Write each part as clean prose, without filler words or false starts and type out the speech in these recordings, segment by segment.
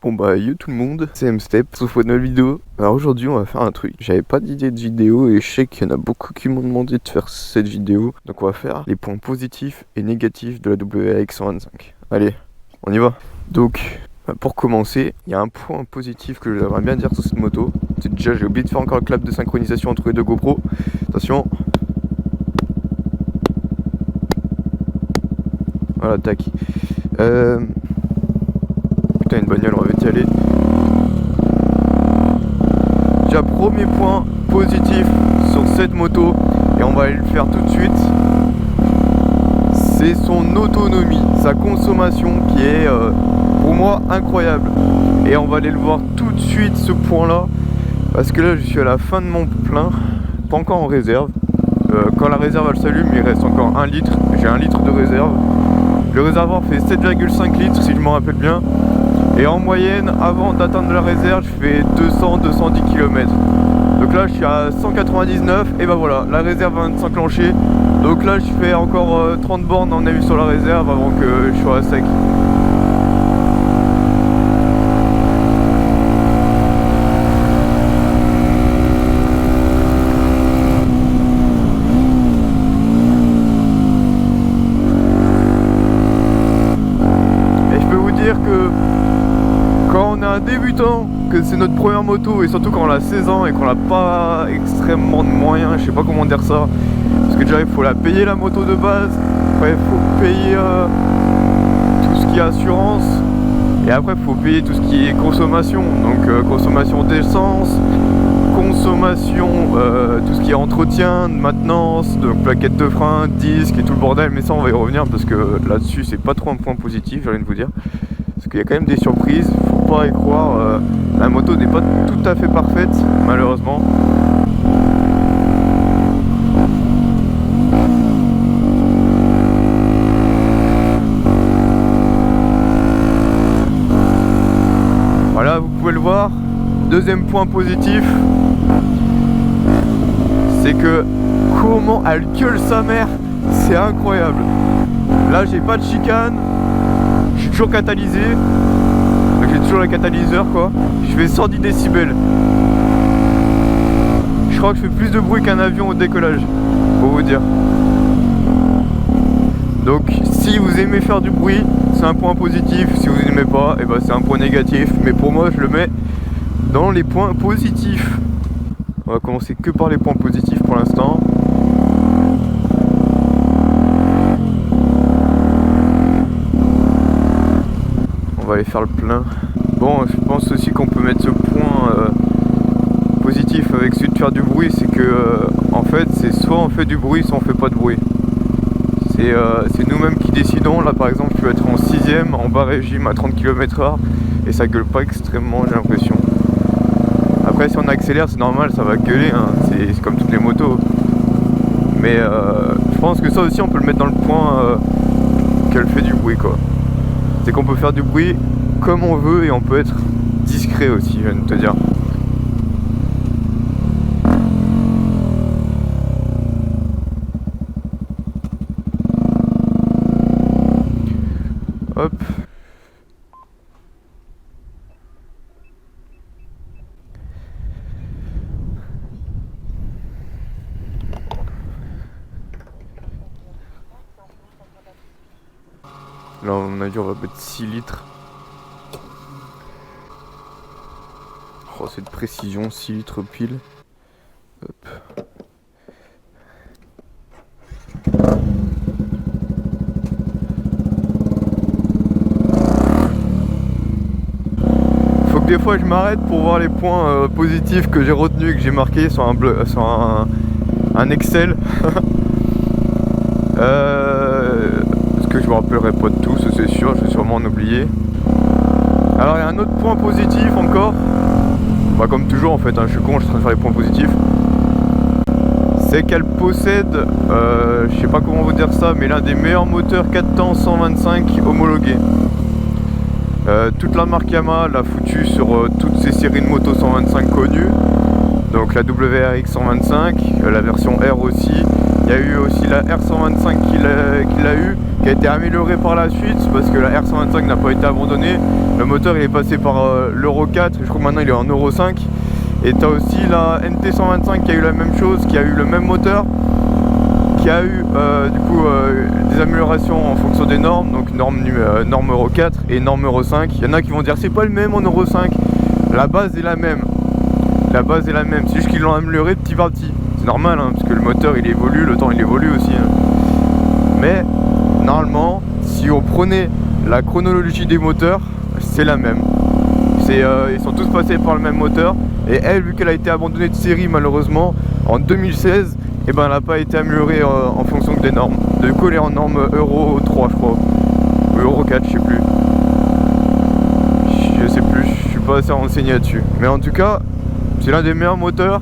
Bon bah yo tout le monde, c'est M-Step, sauf une nouvelle vidéo. Alors aujourd'hui on va faire un truc, j'avais pas d'idée de vidéo et je sais qu'il y en a beaucoup qui m'ont demandé de faire cette vidéo. Donc on va faire les points positifs et négatifs de la WRX 125. Allez, on y va. Donc pour commencer, il y a un point positif que j'aimerais bien dire sur cette moto. C'est déjà j'ai oublié de faire encore le clap de synchronisation entre les deux GoPro. Attention. Voilà, tac. Putain, une bagnole, on va vite y aller. Déjà, premier point positif sur cette moto, et on va aller le faire tout de suite, c'est son autonomie, sa consommation qui est pour moi incroyable. Et on va aller le voir tout de suite ce point là, parce que là je suis à la fin de mon plein, pas encore en réserve. Quand la réserve elle s'allume, il reste encore 1 litre, j'ai 1 litre de réserve. Le réservoir fait 7,5 litres si je me rappelle bien. Et en moyenne, avant d'atteindre la réserve, je fais 200-210 km. Donc là, je suis à 199 et bah voilà, la réserve vient de s'enclencher. Donc là, je fais encore 30 bornes en avis sur la réserve avant que je sois à sec. Débutant, que c'est notre première moto et surtout quand on a 16 ans et qu'on n'a pas extrêmement de moyens, je sais pas comment dire ça, parce que déjà il faut la payer la moto de base, après il faut payer tout ce qui est assurance et après il faut payer tout ce qui est consommation, donc consommation d'essence, consommation, tout ce qui est entretien, maintenance, donc plaquettes de frein, disques et tout le bordel, mais ça on va y revenir parce que là-dessus c'est pas trop un point positif, j'ai rien de vous dire. Parce qu'il y a quand même des surprises, faut pas y croire, la moto n'est pas tout à fait parfaite, malheureusement. Voilà, vous pouvez le voir. Deuxième point positif, c'est que comment elle gueule sa mère, c'est incroyable. Là, j'ai pas de chicane. Je suis toujours catalysé, donc j'ai toujours le catalyseur quoi. Je fais 110 décibels. Je crois que je fais plus de bruit qu'un avion au décollage, pour vous dire. Donc si vous aimez faire du bruit, c'est un point positif. Si vous n'aimez pas, et ben c'est un point négatif. Mais pour moi je le mets dans les points positifs. On va commencer que par les points positifs pour l'instant. On va aller faire le plein. Bon, je pense aussi qu'on peut mettre ce point positif avec celui de faire du bruit, c'est que en fait c'est soit on fait du bruit, soit on fait pas de bruit. C'est nous-mêmes qui décidons. Là par exemple je peux être en 6ème, en bas régime à 30 km/h et ça gueule pas extrêmement, j'ai l'impression. Après si on accélère c'est normal, ça va gueuler, hein. C'est comme toutes les motos. Mais je pense que ça aussi on peut le mettre dans le point qu'elle fait du bruit quoi. C'est qu'on peut faire du bruit comme on veut et on peut être discret aussi, je viens de te dire. Hop. Là, à mon avis, on va mettre 6 litres. Oh, cette précision, 6 litres pile. Hop. Faut que des fois je m'arrête pour voir les points positifs que j'ai retenus, que j'ai marqués sur un Excel. Parce que je me rappellerai pas de tout, c'est sûr, je vais sûrement en oublier. Alors il y a un autre point positif encore. Bah, comme toujours en fait, hein, je suis con, je suis en train de faire les points positifs. C'est qu'elle possède, je sais pas comment vous dire ça, mais l'un des meilleurs moteurs 4 temps 125 homologués. Toute la marque Yamaha l'a foutu sur toutes ces séries de motos 125 connues. Donc la WRX 125, la version R aussi. Il y a eu aussi la R125 qu'il a eu, qui qui a été amélioré par la suite parce que la R125 n'a pas été abandonnée. Le moteur il est passé par l'Euro 4 et je crois que maintenant il est en Euro 5. Et tu as aussi la NT125 qui a eu la même chose, qui a eu le même moteur, qui a eu du coup des améliorations en fonction des normes, donc norme Euro 4 et norme Euro 5. Il y en a qui vont dire c'est pas le même en Euro 5, la base est la même. La base est la même, c'est juste qu'ils l'ont amélioré petit par petit. C'est normal hein, parce que le moteur il évolue, le temps il évolue aussi. Hein. Mais normalement, si on prenait la chronologie des moteurs, c'est la même. Ils sont tous passés par le même moteur. Et elle, vu qu'elle a été abandonnée de série malheureusement en 2016, et ben elle n'a pas été améliorée en fonction des normes. Du coup elle est en norme Euro 3 je crois. Ou Euro 4, je sais plus. Je sais plus, je suis pas assez renseigné là-dessus. Mais en tout cas, c'est l'un des meilleurs moteurs.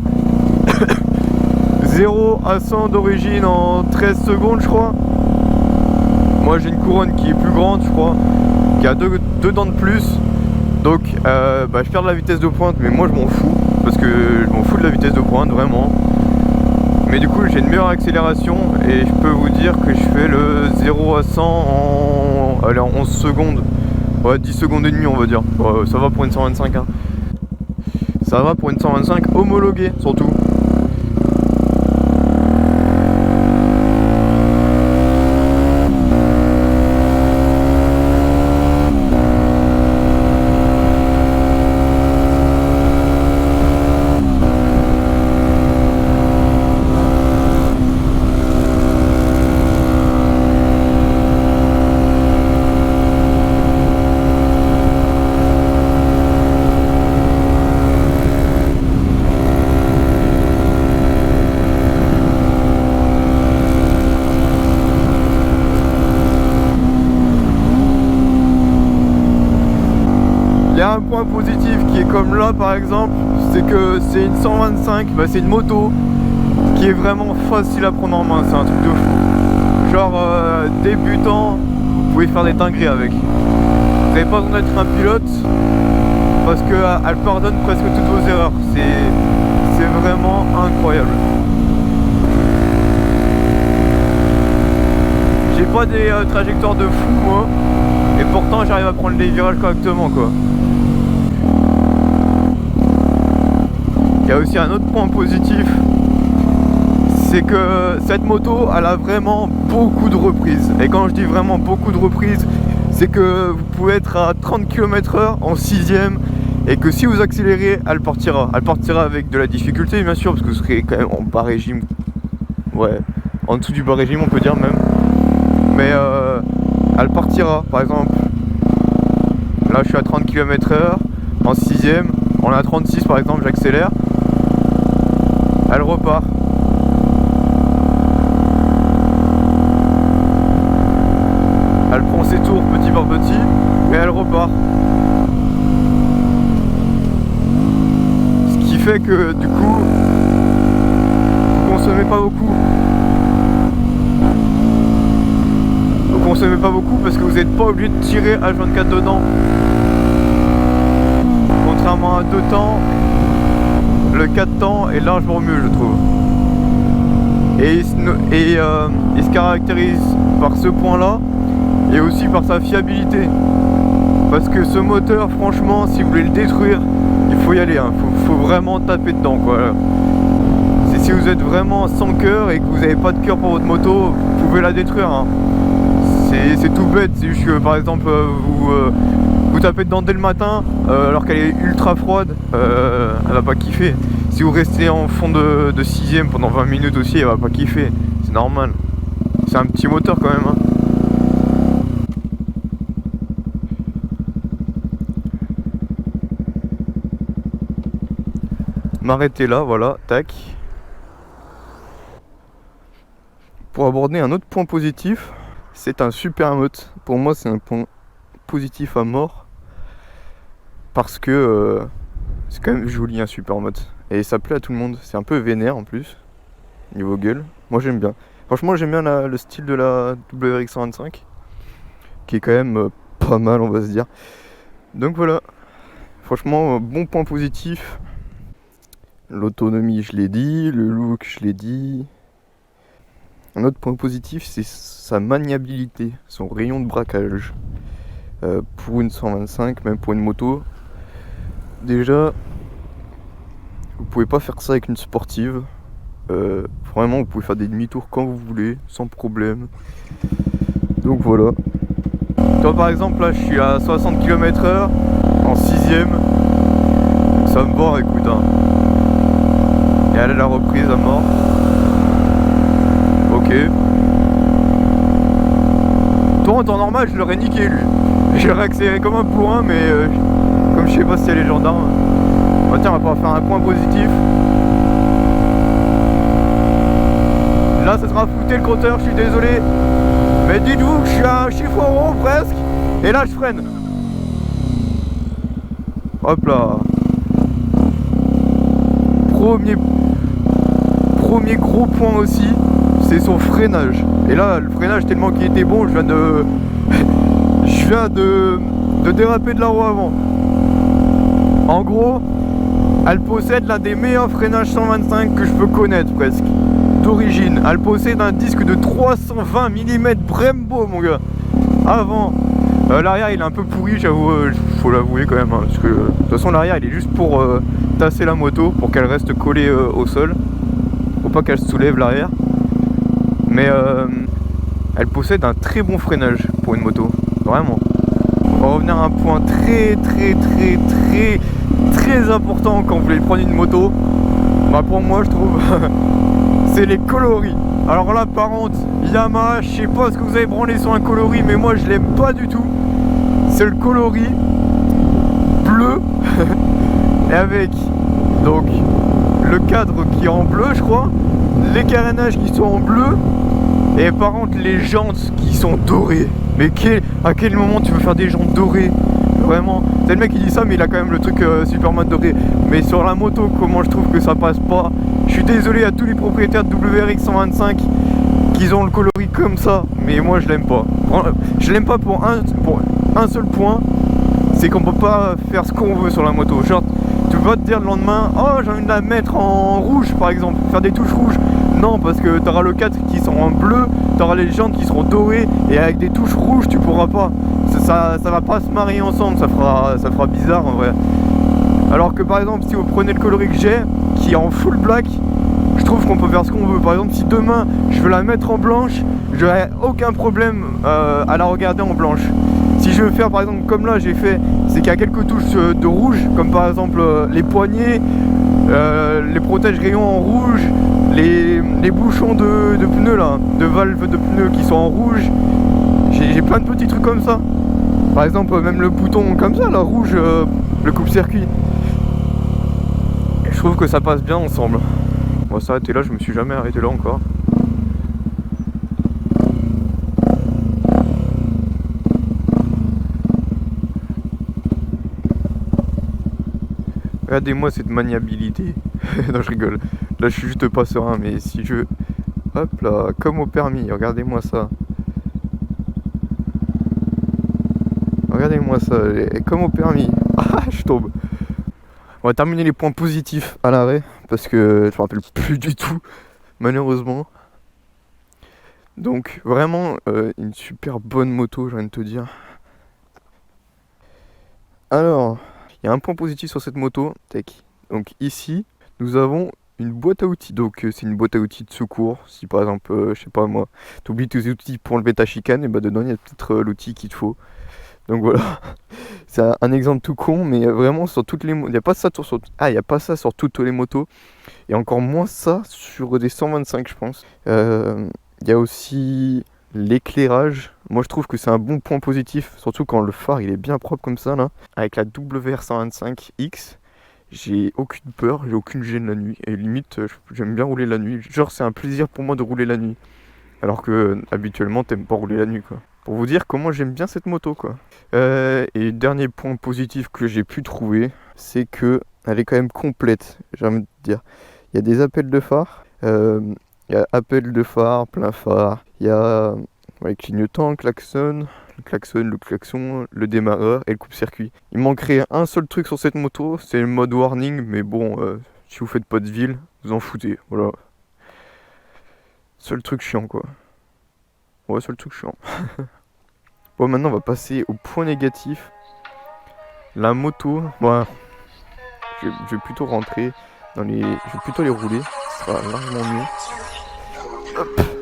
0 à 100 d'origine en 13 secondes je crois. Moi j'ai une couronne qui est plus grande je crois, qui a deux dents de plus. Donc je perds de la vitesse de pointe, mais moi je m'en fous. Parce que je m'en fous de la vitesse de pointe vraiment. Mais du coup j'ai une meilleure accélération. Et je peux vous dire que je fais le 0 à 100 en 11 secondes. Ouais 10 secondes et demie on va dire. Ça va pour une 125 hein. Ça va pour une 125 homologuée surtout. Il y a un point positif qui est comme là par exemple, c'est que c'est une 125, c'est une moto qui est vraiment facile à prendre en main, c'est un truc de fou. Genre débutant, vous pouvez faire des dingueries avec. Vous n'avez pas besoin d'être un pilote parce qu'elle pardonne presque toutes vos erreurs. C'est vraiment incroyable. J'ai pas des trajectoires de fou moi, et pourtant j'arrive à prendre les virages correctement quoi. Il y a aussi un autre point positif, c'est que cette moto elle a vraiment beaucoup de reprises. Et quand je dis vraiment beaucoup de reprises, c'est que vous pouvez être à 30 km/h en 6ème et que si vous accélérez, elle partira. Elle partira avec de la difficulté bien sûr, parce que vous serez quand même en bas régime. Ouais, en dessous du bas régime on peut dire même. Mais elle partira, par exemple. Là je suis à 30 km/h en 6ème, on est à 36 par exemple, j'accélère. Elle repart. Elle prend ses tours petit par petit, mais elle repart. Ce qui fait que du coup, vous consommez pas beaucoup. Vous consommez pas beaucoup parce que vous n'êtes pas obligé de tirer H24 dedans. Contrairement à 2 temps, le 4 temps est largement mieux je trouve. Et il se caractérise par ce point là et aussi par sa fiabilité. Parce que ce moteur franchement si vous voulez le détruire, il faut y aller, hein. Faut vraiment taper dedans quoi. C'est si vous êtes vraiment sans cœur et que vous n'avez pas de cœur pour votre moto, vous pouvez la détruire hein. C'est tout bête, c'est juste que par exemple vous tapez dedans dès le matin alors qu'elle est ultra froide, elle va pas kiffer. Si vous restez en fond de 6ème pendant 20 minutes aussi, elle va pas kiffer, c'est normal. C'est un petit moteur quand même hein. M'arrêter là, voilà, tac. Pour aborder un autre point positif, c'est un super mote. Pour moi c'est un point positif à mort. Parce que c'est quand même joli un super mote. Et ça plaît à tout le monde. C'est un peu vénère en plus. Niveau gueule. Moi j'aime bien. Franchement j'aime bien le style de la WRX125. Qui est quand même pas mal on va se dire. Donc voilà. Franchement bon point positif. L'autonomie je l'ai dit. Le look je l'ai dit. Un autre point positif, c'est sa maniabilité, son rayon de braquage. Pour une 125, même pour une moto, déjà, vous pouvez pas faire ça avec une sportive. Vraiment, vous pouvez faire des demi-tours quand vous voulez, sans problème. Donc voilà. Toi par exemple, là je suis à 60 km/h en 6ème. Ça me va, écoute. Hein. Et elle est la reprise à mort. Ok. Toi en temps normal, je l'aurais niqué lui. J'aurais accéléré comme un bourrin, mais comme je sais pas si elle est gendarme. Bah, tiens, on va pouvoir faire un point positif. Là, ça sera fouté le compteur, je suis désolé. Mais dites-vous que je suis à un chiffre rond presque. Et là, je freine. Hop là. Premier gros point aussi, c'est son freinage. Et là, le freinage tellement qu'il était bon, je viens de déraper de la roue avant. En gros, elle possède l'un des meilleurs freinages 125 que je peux connaître presque. D'origine, elle possède un disque de 320 mm Brembo, mon gars. Avant, l'arrière il est un peu pourri, j'avoue, faut l'avouer quand même, hein, parce que de toute façon l'arrière il est juste pour tasser la moto, pour qu'elle reste collée au sol, faut pas qu'elle se soulève l'arrière. Mais elle possède un très bon freinage pour une moto, vraiment. On va revenir à un point très important quand vous voulez prendre une moto. Bah pour moi je trouve c'est les coloris. Alors là par contre, Yamaha, je sais pas ce que vous avez branlé sur un coloris, mais moi je l'aime pas du tout. C'est le coloris bleu et avec donc le cadre qui est en bleu je crois, les carénages qui sont en bleu et par contre les jantes qui sont dorées. Mais à quel moment tu veux faire des jantes dorées? Vraiment, c'est le mec qui dit ça mais il a quand même le truc Superman doré. Mais sur la moto, comment je trouve que ça passe pas. Je suis désolé à tous les propriétaires de WRX 125 qui ont le coloris comme ça, mais moi je l'aime pas. Je l'aime pas pour un seul point, c'est qu'on peut pas faire ce qu'on veut sur la moto. Genre, tu peux pas te dire le lendemain, oh j'ai envie de la mettre en rouge par exemple, faire des touches rouges. Non, parce que tu auras le cadre qui sera en bleu, tu auras les jantes qui seront dorées, et avec des touches rouges tu pourras pas. Ça va pas se marier ensemble, ça fera bizarre en vrai. Alors que par exemple si vous prenez le coloris que j'ai, qui est en full black, je trouve qu'on peut faire ce qu'on veut. Par exemple si demain je veux la mettre en blanche, j'aurais aucun problème à la regarder en blanche. Si je veux faire par exemple comme là j'ai fait, c'est qu'il y a quelques touches de rouge, comme par exemple les poignées, les protèges rayons en rouge, les bouchons de pneus là, de valves de pneus qui sont en rouge. J'ai plein de petits trucs comme ça. Par exemple même le bouton comme ça là, rouge, le coupe-circuit. Je trouve que ça passe bien ensemble. On va s'arrêter là, je me suis jamais arrêté là encore. Regardez-moi cette maniabilité. Non, je rigole. Là, je suis juste pas serein, mais si je... Hop là, comme au permis, regardez-moi ça. Regardez-moi ça, comme au permis. Ah, je tombe. On va terminer les points positifs à l'arrêt, parce que je me rappelle plus du tout, malheureusement. Donc, vraiment, une super bonne moto, j'ai envie de te dire. Alors... Il y a un point positif sur cette moto, tech. Donc ici, nous avons une boîte à outils. Donc c'est une boîte à outils de secours. Si par exemple, je sais pas moi, tu oublies tes outils pour enlever ta chicane, et bah dedans il y a peut-être l'outil qu'il te faut. Donc voilà, c'est un exemple tout con, mais vraiment sur toutes les motos, il n'y a pas ça il y a pas ça sur toutes les motos, et encore moins ça sur des 125 je pense. Il y a aussi l'éclairage. Moi je trouve que c'est un bon point positif, surtout quand le phare il est bien propre comme ça là. Avec la WR125X, j'ai aucune peur, j'ai aucune gêne la nuit. Et limite j'aime bien rouler la nuit. Genre c'est un plaisir pour moi de rouler la nuit. Alors que habituellement t'aimes pas rouler la nuit quoi. Pour vous dire comment j'aime bien cette moto quoi. Et dernier point positif que j'ai pu trouver, c'est que elle est quand même complète, j'ai envie de dire. Il y a des appels de phare. Il y a appel de phare, plein phare, il y a clignotant, le klaxon, le démarreur et le coupe-circuit. Il manquerait un seul truc sur cette moto, c'est le mode warning, mais bon, si vous faites pas de ville, vous en foutez, voilà. Seul truc chiant quoi. Ouais, seul truc chiant. Bon, maintenant on va passer au point négatif. La moto, bon, je vais plutôt rentrer dans les... Je vais plutôt les rouler, ce sera largement mieux. Hop.